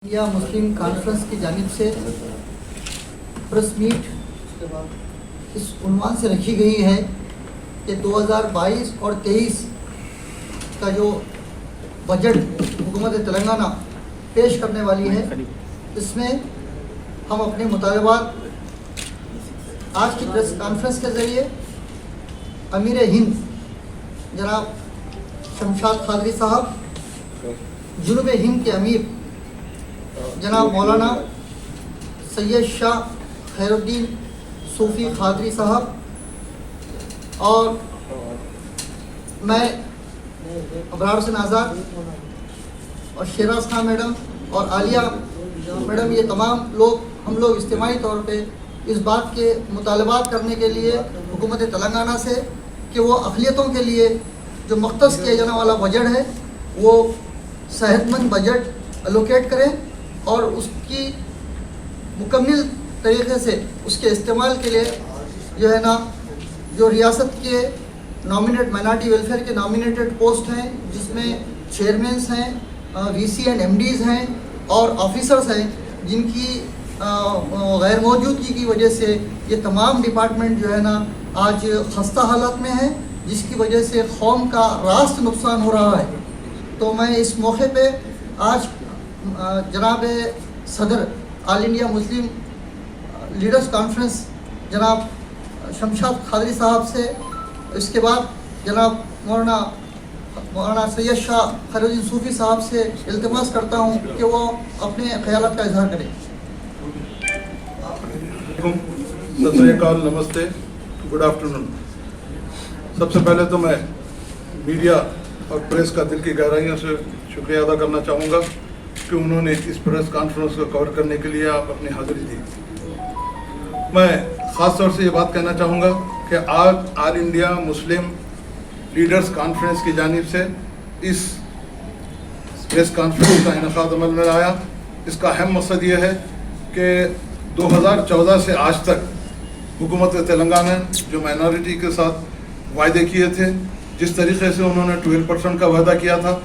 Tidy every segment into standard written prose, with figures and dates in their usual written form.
India Muslim conference की जानिब से प्रेस मीट इस उन्वान से रखी गई है कि 2022 और 23 का जो बजट हुकूमत तेलंगाना पेश करने वाली है, इसमें हम अपने मुतालबात आज की प्रेस कॉन्फ्रेंस के ज़रिए अमीर हिंद जनाब शमशाद खादरी साहब, जुनूब हिंद के अमीर जनाब मौलाना सैयद शाह खैरुद्दीन सूफ़ी खादरी साहब और मैं अबरार हुसैन आज़ाद और शेराज खान मैडम और आलिया मैडम, ये तमाम लोग हम लोग इज्तिमाई तौर पे इस बात के मुतालबात करने के लिए हुकूमत तेलंगाना से कि वो अक़लियतों के लिए जो मख्तस किया जाने वाला बजट है वो सेहतमंद बजट एलोकेट करें और उसकी मुकम्मल तरीक़े से उसके इस्तेमाल के लिए जो है ना, जो रियासत के नॉमिनेट माइनॉरिटी वेलफेयर के नॉमिनेटेड पोस्ट हैं, जिसमें चेयरमैन्स हैं, वीसी एंड एमडीज़ हैं और ऑफिसर्स हैं, जिनकी गैर मौजूदगी की वजह से ये तमाम डिपार्टमेंट जो है ना आज खस्ता हालत में है, जिसकी वजह से कौम का रास्त नुकसान हो रहा है। तो मैं इस मौके पे आज जनाब सदर all India Muslim leaders conference जनाब शमशाद खादरी साहब से, इसके बाद जनाब मौलाना सैयद शाह खैरुद्दीन सूफ़ी साहब से इल्तिमास करता हूँ कि वो अपने ख़यालात का इजहार करें। सत श्री अकाल, नमस्ते, गुड आफ्टरनून। सबसे पहले तो मैं मीडिया और प्रेस का दिल की गहराइयों से शुक्रिया अदा करना चाहूँगा कि उन्होंने इस प्रेस कॉन्फ्रेंस को कवर करने के लिए आप अपनी हाज़िरी दी। मैं ख़ास तौर से ये बात कहना चाहूँगा कि आज all India Muslim leaders conference की जानिब से इस प्रेस कॉन्फ्रेंस का इनेकाद अमल में आया। इसका अहम मकसद ये है कि 2014 से आज तक हुकूमत तेलंगाना जो माइनॉरिटी के साथ वायदे किए थे, जिस तरीके से उन्होंने 12% का वादा किया था,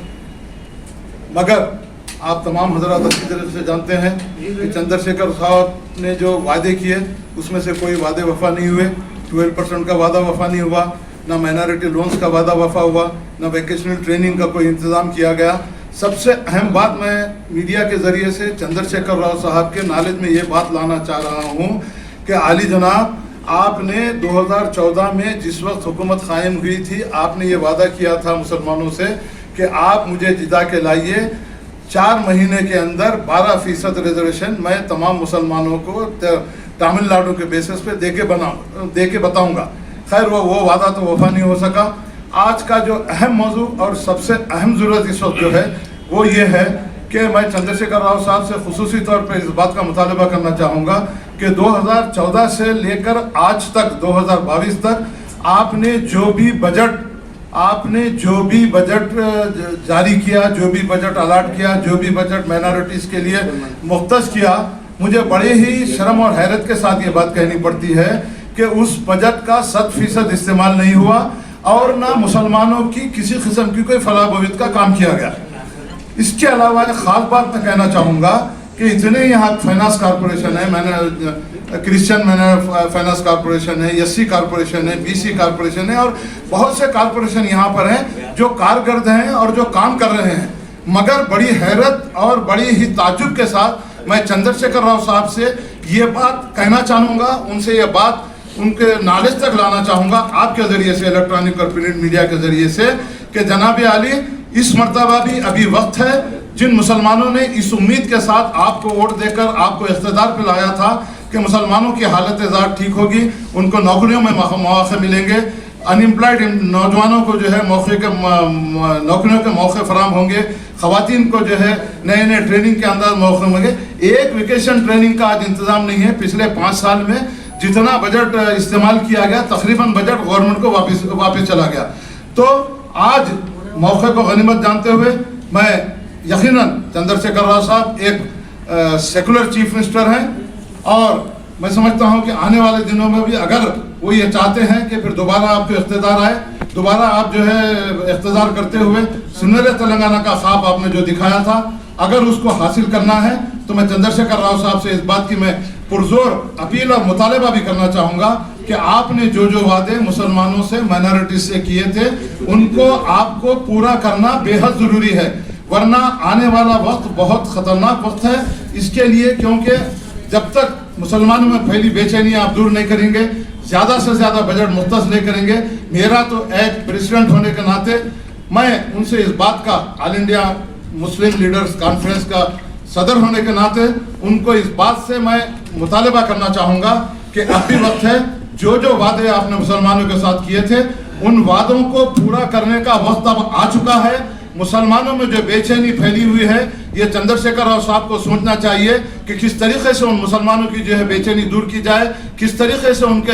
मगर आप तमाम हजरात अच्छी तरह से जानते हैं कि चंद्रशेखर साहब ने जो वादे किए उसमें से कोई वादे वफा नहीं हुए। 12% का वादा वफा नहीं हुआ, ना माइनॉरिटी लोन्स का वादा वफा हुआ, ना वैकेशनल ट्रेनिंग का कोई इंतज़ाम किया गया। सबसे अहम बात मैं मीडिया के ज़रिए से चंद्रशेखर राव साहब के नॉलेज में ये बात लाना चाह रहा हूँ कि आली जनाब, आपने 2014 में जिस वक्त हुकूमत कायम हुई थी, आपने ये वादा किया था मुसलमानों से कि आप मुझे जिता के लाइए, 4 महीने के अंदर 12% रिजर्वेशन मैं तमाम मुसलमानों को तमिलनाडु के बेसिस पे दे के बताऊँगा। खैर वो वादा तो वफा नहीं हो सका। आज का जो अहम मौजू और सबसे अहम ज़रूरत इस वक्त जो है वो ये है कि मैं चंद्रशेखर राव साहब से खुसूसी तौर पर इस बात का मुतालबा करना चाहूँगा कि 2014 से लेकर आज तक 2022 तक आपने जो भी बजट जारी किया, जो भी बजट अलाट किया, जो भी बजट माइनॉरिटीज़ के लिए मुख्तस किया, मुझे बड़े ही शर्म और हैरत के साथ ये बात कहनी पड़ती है कि उस बजट का 100% इस्तेमाल नहीं हुआ और ना मुसलमानों की किसी किस्म की कोई फलाह बहबूद का काम किया गया। इसके अलावा एक ख़ास बात मैं कहना चाहूँगा कि इतने यहाँ फाइनेंस कॉरपोरेशन है, मैंने क्रिश्चियन फाइनेंस कॉरपोरेशन है, एससी कॉरपोरेशन है, बीसी कॉरपोरेशन है और बहुत से कॉरपोरेशन यहाँ पर हैं जो कारकर्द हैं और जो काम कर रहे हैं। मगर बड़ी हैरत और बड़ी ही ताज्जुब के साथ मैं चंद्रशेखर राव साहब से ये बात कहना चाहूँगा, उनसे ये बात उनके नॉलेज तक लाना चाहूँगा आपके ज़रिए से, इलेक्ट्रॉनिक और प्रिंट मीडिया के ज़रिए से, कि जनाब आली, इस मरतबा भी अभी वक्त है। जिन मुसलमानों ने इस उम्मीद के साथ आपको वोट देकर आपको इख्तिदार पे लाया था कि मुसलमानों की हालत ज़ात ठीक होगी, उनको नौकरियों में मौक़े मिलेंगे, अनएम्प्लॉयड नौजवानों को जो है नौकरियों के मौक़े फराम होंगे, ख़वातीन को जो है नए नए ट्रेनिंग के अंदर मौक़े होंगे। एक वेकेशन ट्रेनिंग का आज इंतज़ाम नहीं है। पिछले 5 साल में जितना बजट इस्तेमाल किया गया, तकरीबन बजट गवर्नमेंट को वापस चला गया। तो आज मौके को गनीमत जानते हुए मैं यकीनन चंद्रशेखर राव साहब एक सेकुलर चीफ मिनिस्टर हैं और मैं समझता हूं कि आने वाले दिनों में भी अगर वो ये चाहते हैं कि फिर दोबारा आपको इख्तिदार आए, दोबारा आप जो है इख्तिदार करते हुए सुनहरे तेलंगाना का ख्वाब आपने जो दिखाया था اگر اس کو حاصل کرنا ہے تو میں چندرشیکھر راؤ صاحب سے اس بات کی میں پرزور اپیل اور مطالبہ بھی کرنا چاہوں گا کہ آپ نے جو وعدے مسلمانوں سے مائنارٹیز سے کیے تھے ان کو آپ کو پورا کرنا بے حد ضروری ہے، ورنہ آنے والا وقت بہت خطرناک وقت ہے اس کے لیے، کیونکہ جب تک مسلمانوں میں پھیلی بے چینی آپ دور نہیں کریں گے، زیادہ سے زیادہ بجٹ مختص نہیں کریں گے، میرا تو ایک پریزیڈنٹ ہونے کے ناطے میں ان سے اس بات کا آل انڈیا مسلم لیڈرز کانفرنس کا صدر ہونے کے ناطے ان کو اس بات سے میں مطالبہ کرنا چاہوں گا کہ اب بھی وقت ہے، جو وعدے آپ نے مسلمانوں کے ساتھ کیے تھے ان وعدوں کو پورا کرنے کا وقت اب آ چکا ہے۔ مسلمانوں میں جو بے چینی پھیلی ہوئی ہے، یہ چندرشیکھر راؤ صاحب کو سوچنا چاہیے کہ کس طریقے سے ان مسلمانوں کی بے چینی دور کی جائے، کس طریقے سے ان کے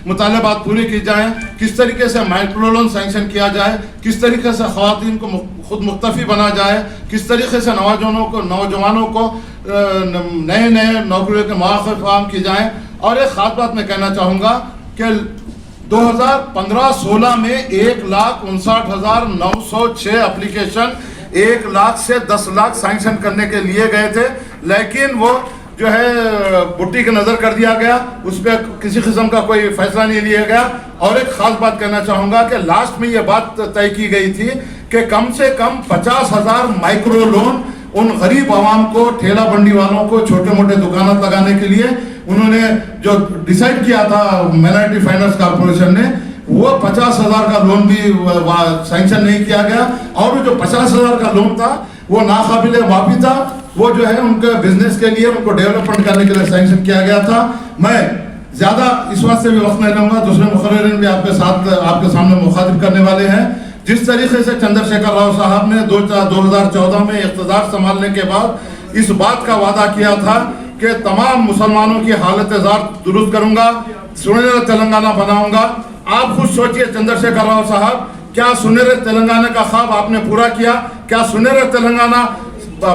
مطالبات پورے کی جائیں، کس طریقے سے مائکرو لون سینکشن کیا جائے، کس طریقے سے خواتین کو خود مختفی بنا جائے، کس طریقے سے نوجوانوں کو نئے نوکریوں کے مواقع فراہم کی جائیں۔ اور ایک خاص بات میں کہنا چاہوں گا کہ 2015-16 میں 1,59,906 اپلیکیشن 1 لاکھ سے 10 لاکھ سینکشن کرنے کے لیے گئے تھے، لیکن وہ بٹی کی نظر کر دیا گیا، اس پہ کسی قسم کا کوئی فیصلہ نہیں لیا گیا۔ اور ایک خاص بات کہنا چاہوں گا کہ لاسٹ میں یہ بات طے کی گئی تھی کہ کم سے کم 50,000 مائکرو لون ان غریب عوام کو، ٹھیلا بنڈی والوں کو، چھوٹے موٹے دکانات لگانے کے لیے انہوں نے جو ڈیسائیڈ کیا تھا مائنارٹی فائنانس کارپوریشن نے، وہ 50,000 کا لون بھی سینکشن نہیں کیا گیا، اور جو 50,000 کا لون تھا وہ ناقابل واپسی تھا، وہ ان کے بزنس کے لیے، ان کو ڈیولپمنٹ کرنے کے لیے سینکشن کیا گیا تھا۔ میں زیادہ اس وقت سے بھی وقت نہیں لوں گا، دوسرے مقررین بھی آپ کے سامنے مخاطب کرنے والے ہیں۔ جس طریقے سے چندرشیکھر راؤ صاحب نے 2014 میں اقتدار سنبھالنے کے بعد اس بات کا وعدہ کیا تھا کہ تمام مسلمانوں کی حالت زار درست کروں گا، سنہرا تلنگانہ بناؤں گا۔ آپ خود سوچئے چندرشیکھر راؤ صاحب، کیا سنہرے تلنگانہ کا خواب آپ نے پورا کیا؟ کیا سنہرا تلنگانہ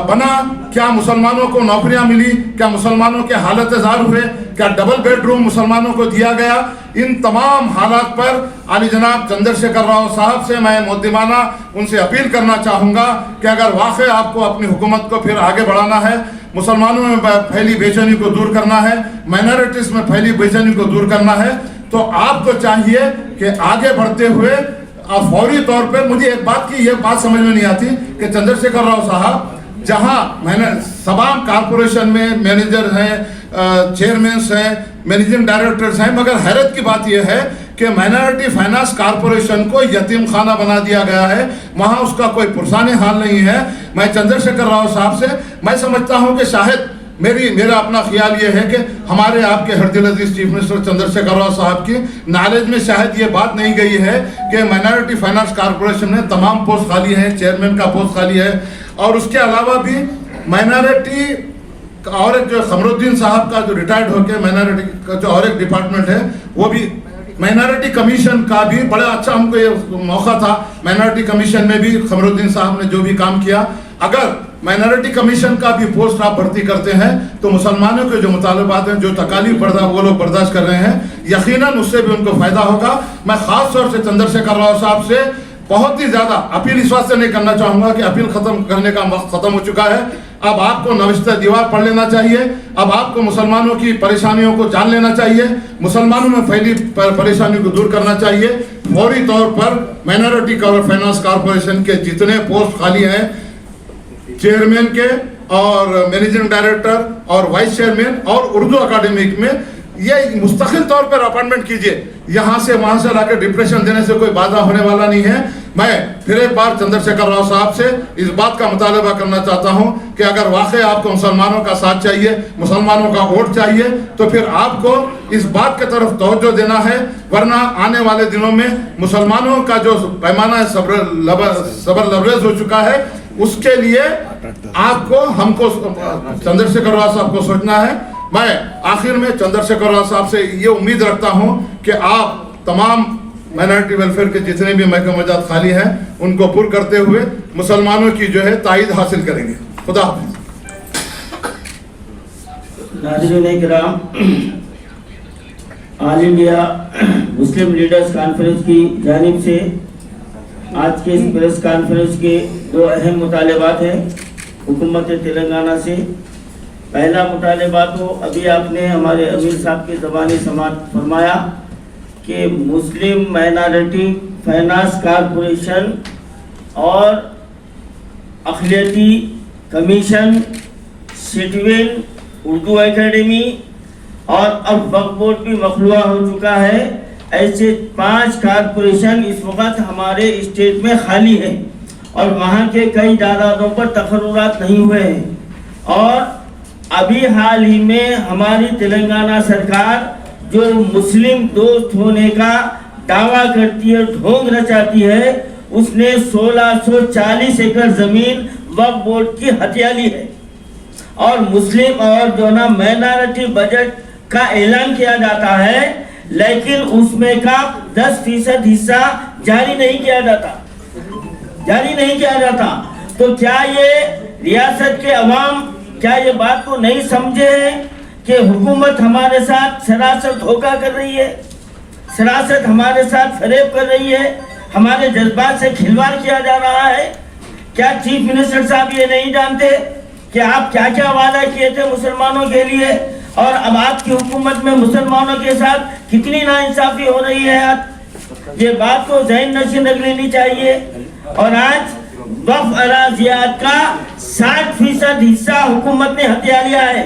بنا؟ کیا مسلمانوں کو نوکریاں ملی؟ کیا مسلمانوں کے حالت زار ہوئے؟ کیا ڈبل بیڈ روم مسلمانوں کو دیا گیا؟ ان تمام حالات پر عالی جناب چندرشیکھر راؤ صاحب سے میں مقدمانہ ان سے اپیل کرنا چاہوں گا کہ اگر واقعی آپ کو اپنی حکومت کو پھر آگے بڑھانا ہے، مسلمانوں میں پھیلی بے چینی کو دور کرنا ہے، مائنارٹیز میں پھیلی بے چینی کو دور کرنا ہے، تو آپ کو چاہیے کہ آگے بڑھتے ہوئے فوری طور پر، مجھے ایک بات کی یہ بات سمجھ میں نہیں آتی کہ چندرشیکھر راؤ صاحب جہاں تمام کارپوریشن میں مینیجر ہیں، چیئرمینس ہیں، مینیجنگ ڈائریکٹرز ہیں، مگر حیرت کی بات یہ ہے کہ مائنارٹی فائنانس کارپوریشن کو یتیم خانہ بنا دیا گیا ہے، وہاں اس کا کوئی پرسان حال نہیں ہے۔ میں چندرشیکھر راؤ صاحب سے میں سمجھتا ہوں کہ شاید میرا اپنا خیال یہ ہے کہ ہمارے آپ کے ہر دل عزیز چیف منسٹر چندرشیکھر راؤ صاحب کی نالج میں شاید یہ بات نہیں گئی ہے کہ مائنارٹی فائنانس کارپوریشن میں تمام پوسٹ خالی ہیں، چیئرمین کا پوسٹ خالی ہے، اور اس کے علاوہ بھی مائنارٹی اور ایک خمر الدین صاحب کا جو ریٹائرڈ ہو کے مائنارٹی کا جو اور ایک ڈپارٹمنٹ ہے، وہ بھی مائنارٹی کمیشن کا بھی بڑا اچھا ہم کو یہ موقع تھا۔ مائنارٹی کمیشن میں بھی خمر الدین صاحب نے جو بھی کام کیا، اگر مائنارٹی کمیشن کا بھی پوسٹ آپ بھرتی کرتے ہیں تو مسلمانوں کے جو مطالبات ہیں، جو تکالیف وہ لوگ برداشت کر رہے ہیں، یقیناً اس سے بھی ان کو فائدہ ہوگا۔ میں خاص طور سے چندرشیکھر راؤ صاحب سے بہت ہی زیادہ اپیل اس واسطے نہیں کرنا چاہوں گا کہ اپیل ختم کرنے کا وقت ختم ہو چکا ہے، اب آپ کو نوشتہ دیوار پڑھ لینا چاہیے، اب آپ کو مسلمانوں کی پریشانیوں کو جان لینا چاہیے، مسلمانوں میں پھیلی پریشانیوں کو دور کرنا چاہیے۔ فوری طور پر مائنارٹی فائنانس کارپوریشن کے جتنے پوسٹ خالی ہیں، چیئرمین کے اور مینیجنگ ڈائریکٹر اور وائس چیئرمین اور اردو اکیڈمک میں، یہ مستقل طور پر اپائنٹمنٹ کیجئے۔ یہاں سے وہاں سے لا کے ڈپریشن دینے سے کوئی بادہ ہونے والا نہیں ہے۔ میں پھر ایک بار چندرشیکھر راؤ صاحب سے اس بات کا مطالبہ کرنا چاہتا ہوں کہ اگر واقعی آپ کو مسلمانوں کا ساتھ چاہیے، مسلمانوں کا ووٹ چاہیے، تو پھر آپ کو اس بات کی طرف توجہ دینا ہے، ورنہ آنے والے دنوں میں مسلمانوں کا جو پیمانہ صبر لبریز ہو چکا ہے، اس کے لیے آپ کو، ہم کو چندرشیکھر راؤ صاحب کو سوچنا ہے۔ میں آخر میں چندرشیکھر راؤ صاحب سے یہ امید رکھتا ہوں کہ آپ تمام مائنارٹی ویلفیئر کے جتنے بھی محکمہ جات خالی ہیں ان کو پر کرتے ہوئے مسلمانوں کی تائید حاصل کریں گے۔ خدا حافظ۔ ناظرین کرام، آل انڈیا مسلم لیڈرز کانفرنس کی جانب سے آج کے اس پریس کانفرنس کے 2 اہم مطالبات ہیں۔ हुकूमत तेलंगाना से। पहला मुतालबा तो अभी आपने हमारे अमीर साहब की ज़बानी समाअत फरमाया कि मुस्लिम माइनॉरिटी फाइनेंस कॉरपोरेशन और अखिलती कमीशन, सिटीवेल, उर्दू एकेडमी और अब वक्फ बोर्ड भी मखलूआ हो चुका है। ऐसे 5 कॉरपोरेशन इस वक्त हमारे स्टेट में खाली है और वहाँ के कई जायदादों पर तकर्रुरात नहीं हुए हैं। और अभी हाल ही में हमारी तेलंगाना सरकार जो मुस्लिम दोस्त होने का दावा करती है, ढोंग रचाती है, उसने 1640 एकड़ जमीन वक्फ बोर्ड की हत्या ली है। और मुस्लिम और जो ना माइनॉरिटी बजट का ऐलान किया जाता है, लेकिन उसमें का 10% हिस्सा जारी नहीं किया जाता। तो क्या ये रियासत के अवाम क्या ये बात को नहीं समझे हैं कि हुकूमत हमारे साथ सरासर धोखा कर रही है, सरासर हमारे साथ फरेब कर रही है, हमारे जज्बात से खिलवाड़ किया जा रहा है? क्या चीफ मिनिस्टर साहब ये नहीं जानते कि आप क्या क्या वादा किए थे मुसलमानों के लिए, और अब आपकी हुकूमत में मुसलमानों के साथ कितनी नाइंसाफी हो रही है? आज ये बात को ज़हन नशीन रख लेनी चाहिए। और आज वक्फ अराज़ियात का 60% हिस्सा हुकूमत ने हत्या लिया है।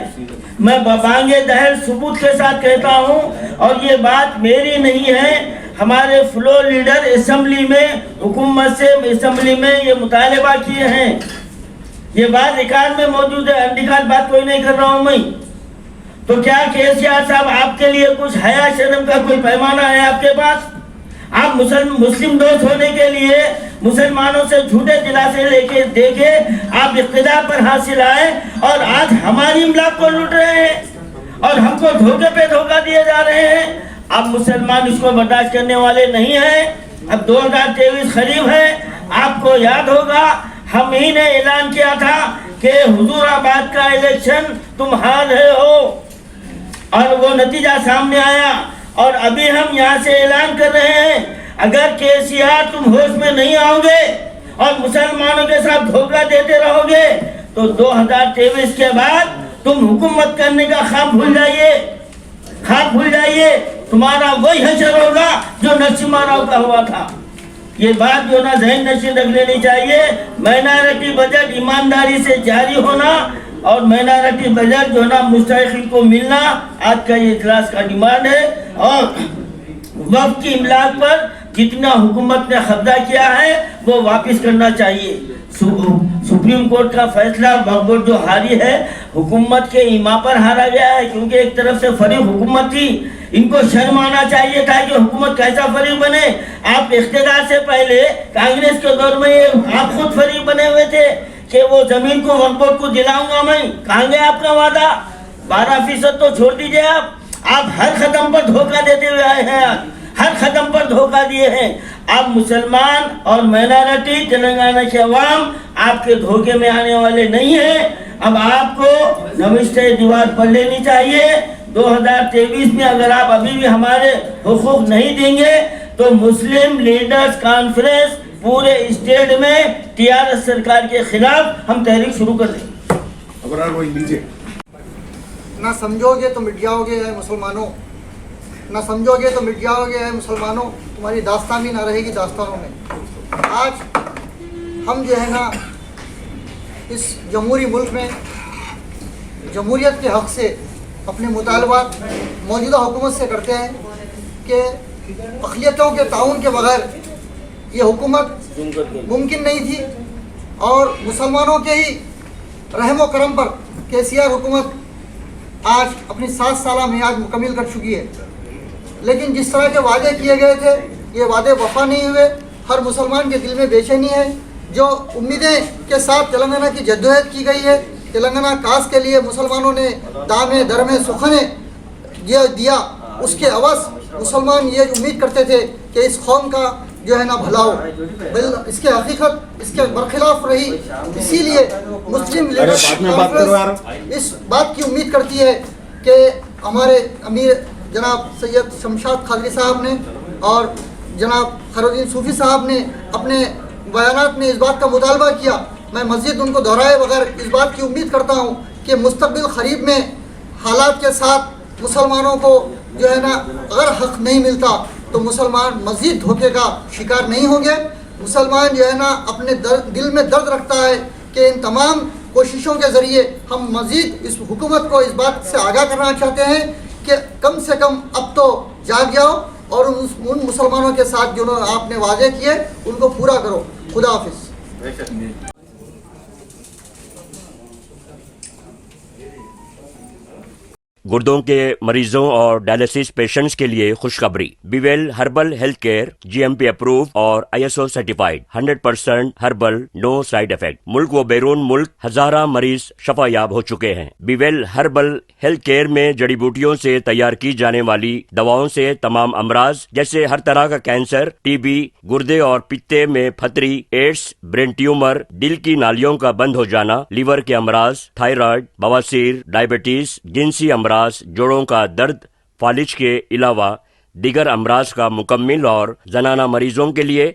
मैं बांगे दहर सबूत के साथ कहता हूँ, और ये बात मेरी नहीं है, हमारे फ्लोर लीडर असेंबली में हुकूमत से असेंबली में ये मुतालबा किए हैं। ये बात रिकॉर्ड में मौजूद है, अनरिकॉर्ड बात कोई नहीं कर रहा हूँ मैं। तो क्या केसीआर साहब आपके लिए कुछ हया शर्म का कोई पैमाना है आपके पास? आप मुस्लिम दोस्त होने के लिए मुसलमानों से झूठे दिलासे लेके देके आप इख्तिदार पर हासिल आए, और आज हमारी इमलाक को लूट रहे हैं और हमको धोखे पे धोखा दिए जा रहे हैं। अब मुसलमान इसको बर्दाश्त करने वाले नहीं हैं। अब 2023 करीब है, आपको याद होगा हम ही ने ऐलान किया था कि हुजूराबाद का इलेक्शन तुम हार रहे हो, और वो नतीजा सामने आया। और अभी हम यहाँ से ऐलान कर रहे हैं, अगर केसीआर तुम होश में नहीं आओगे और मुसलमानों के साथ धोखा देते रहोगे तो 2023 के बाद तुम हुकूमत करने का ख्वाब भूल जाइए। तुम्हारा वही हशर होगा जो नरसिम्हा राव का हुआ था। ये बात जो ना ज़हन नशीन रख लेनी चाहिए। माइनॉरिटी बजट ईमानदारी से जारी होना और माइनॉरिटी बजट जो ना मुस्तहिक़ीन को मिलना आज का ये इजलास का डिमांड है। और वक्फ की इमलाक पर जितना हुकूमत ने कब्जा किया है वो वापस करना चाहिए। सुप्रीम कोर्ट का फैसला वक्फ बोर्ड जो हारी है, हुकूमत के ईमा पर हारा गया है, क्योंकि एक तरफ से फरीक हुकूमत थी। इनको शर्म आना चाहिए था कि हुकूमत कैसा फरीक बने। आप इख्तियार से पहले कांग्रेस के दौर में आप खुद फरीक बने हुए थे कि वो जमीन को वक्फ बोर्ड को दिलाऊंगा मैं। कहाँ गया आपका वादा? 12% तो छोड़ दीजिए। आप हर कदम पर धोखा देते हुए आए हैं, हर कदम पर धोखा दिए हैं। आप मुसलमान और माइनॉरिटी तेलंगाना के अवाम आपके धोखे में आने वाले नहीं हैं। अब आपको नमिस्ते दीवार पढ़ लेनी चाहिए। 2023 में अगर आप अभी भी हमारे हुकूक नहीं देंगे तो मुस्लिम लीडर्स कॉन्फ्रेंस पूरे स्टेट में टीआरएस सरकार के खिलाफ हम तहरीक शुरू कर देंगे। ना समझोगे तो मिट जाओगे है मुसलमानों, ना समझोगे तो मिट जाओगे है मुसलमानों। तुम्हारी दास्तान भी ना रहेगी दास्तानों में। आज हम जो है ना इस जमहूरी मुल्क में जमहूरियत के हक़ से अपने मुतालबात मौजूदा हुकूमत से करते हैं कि अक़लियतों के ताउन के बगैर ये हुकूमत मुमकिन नहीं थी, और मुसलमानों के ही रहम व करम पर केसीआर हुकूमत आज अपनी 7 साला मियाद मुकम्मिल कर चुकी है। लेकिन जिस तरह के वादे किए गए थे ये वादे वफा नहीं हुए। हर मुसलमान के दिल में बेचैनी है। जो उम्मीदें के साथ तेलंगाना की जद्दोजहद की गई है, तेलंगाना कास के लिए मुसलमानों ने दामे दरमे सुखने दिया, उसके अवस मुसलमान ये उम्मीद करते थे कि इस कौम का जो है ना भला हो, इसके हकीकत इसके बरखिलाफ रही। इसीलिए मुस्लिम लीडर्स कॉन्फ्रेंस इस बात की उम्मीद करती है कि हमारे अमीर जनाब सैयद शमशाद खादरी साहब ने और जनाब खैरुद्दीन सूफी साहब ने अपने बयानात में इस बात का मुतालबा किया میں مزید ان کو دہرائے بغیر اس بات کی امید کرتا ہوں کہ مستقبل قریب میں حالات کے ساتھ مسلمانوں کو جو ہے نا اگر حق نہیں ملتا تو مسلمان مزید دھوکے کا شکار نہیں ہوں گے. مسلمان جو ہے نا اپنے دل میں درد رکھتا ہے کہ ان تمام کوششوں کے ذریعے ہم مزید اس حکومت کو اس بات سے آگاہ کرنا چاہتے ہیں کہ کم سے کم اب تو جاگ جاؤ اور ان مسلمانوں کے ساتھ جو آپ نے وعدے کیے ان کو پورا کرو. خدا حافظ. گردوں کے مریضوں اور ڈائلسس پیشنٹس کے لیے خوشخبری. بیویل herbal health care GMP approve اور ISO certified 100% herbal, no side effect. ملک و بیرون ملک ہزارہ مریض شفا یاب ہو چکے ہیں. بیویل ہربل ہیلتھ کیئر میں جڑی بوٹیوں سے تیار کی جانے والی دواؤں سے تمام امراض جیسے ہر طرح کا کینسر, TB, گردے اور پتے میں پھتری, ایڈس, برین ٹیومر, دل کی نالیوں کا بند ہو جانا, لیور کے امراض, تھائرائیڈ, بواسیر, ڈائبٹیز, جنسی امراض, جوڑوں کا درد, فالج کے علاوہ دیگر امراض کا مکمل اور زنانہ مریضوں کے لیے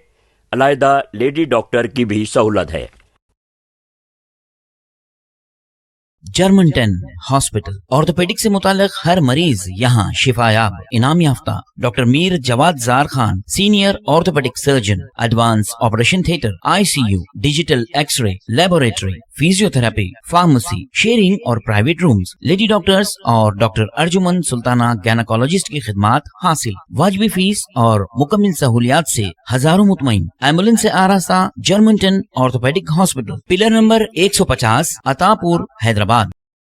علیحدہ لیڈی ڈاکٹر کی بھی سہولت ہے. جرمنٹن ہاسپٹل آرتھوپیڈک سے متعلق ہر مریض یہاں شفا یاب. انعام یافتہ ڈاکٹر میر جواد زار Khan, senior orthopaedic surgeon, advance operation theatre, ICU, digital X ray, laboratory, physio therapy, pharmacy, sharing اور پرائیویٹ رومز. لیڈی ڈاکٹرز اور ڈاکٹر ارجمن سلطانہ گینیکولوجسٹ کی خدمات حاصل. واجبی فیس اور مکمل سہولیات سے ہزاروں مطمئن. ایمبولینس سے آراستہ جرمنٹن آرتھوپیڈک ہاسپٹل, پلر نمبر 150, عطا پور, حیدرآباد.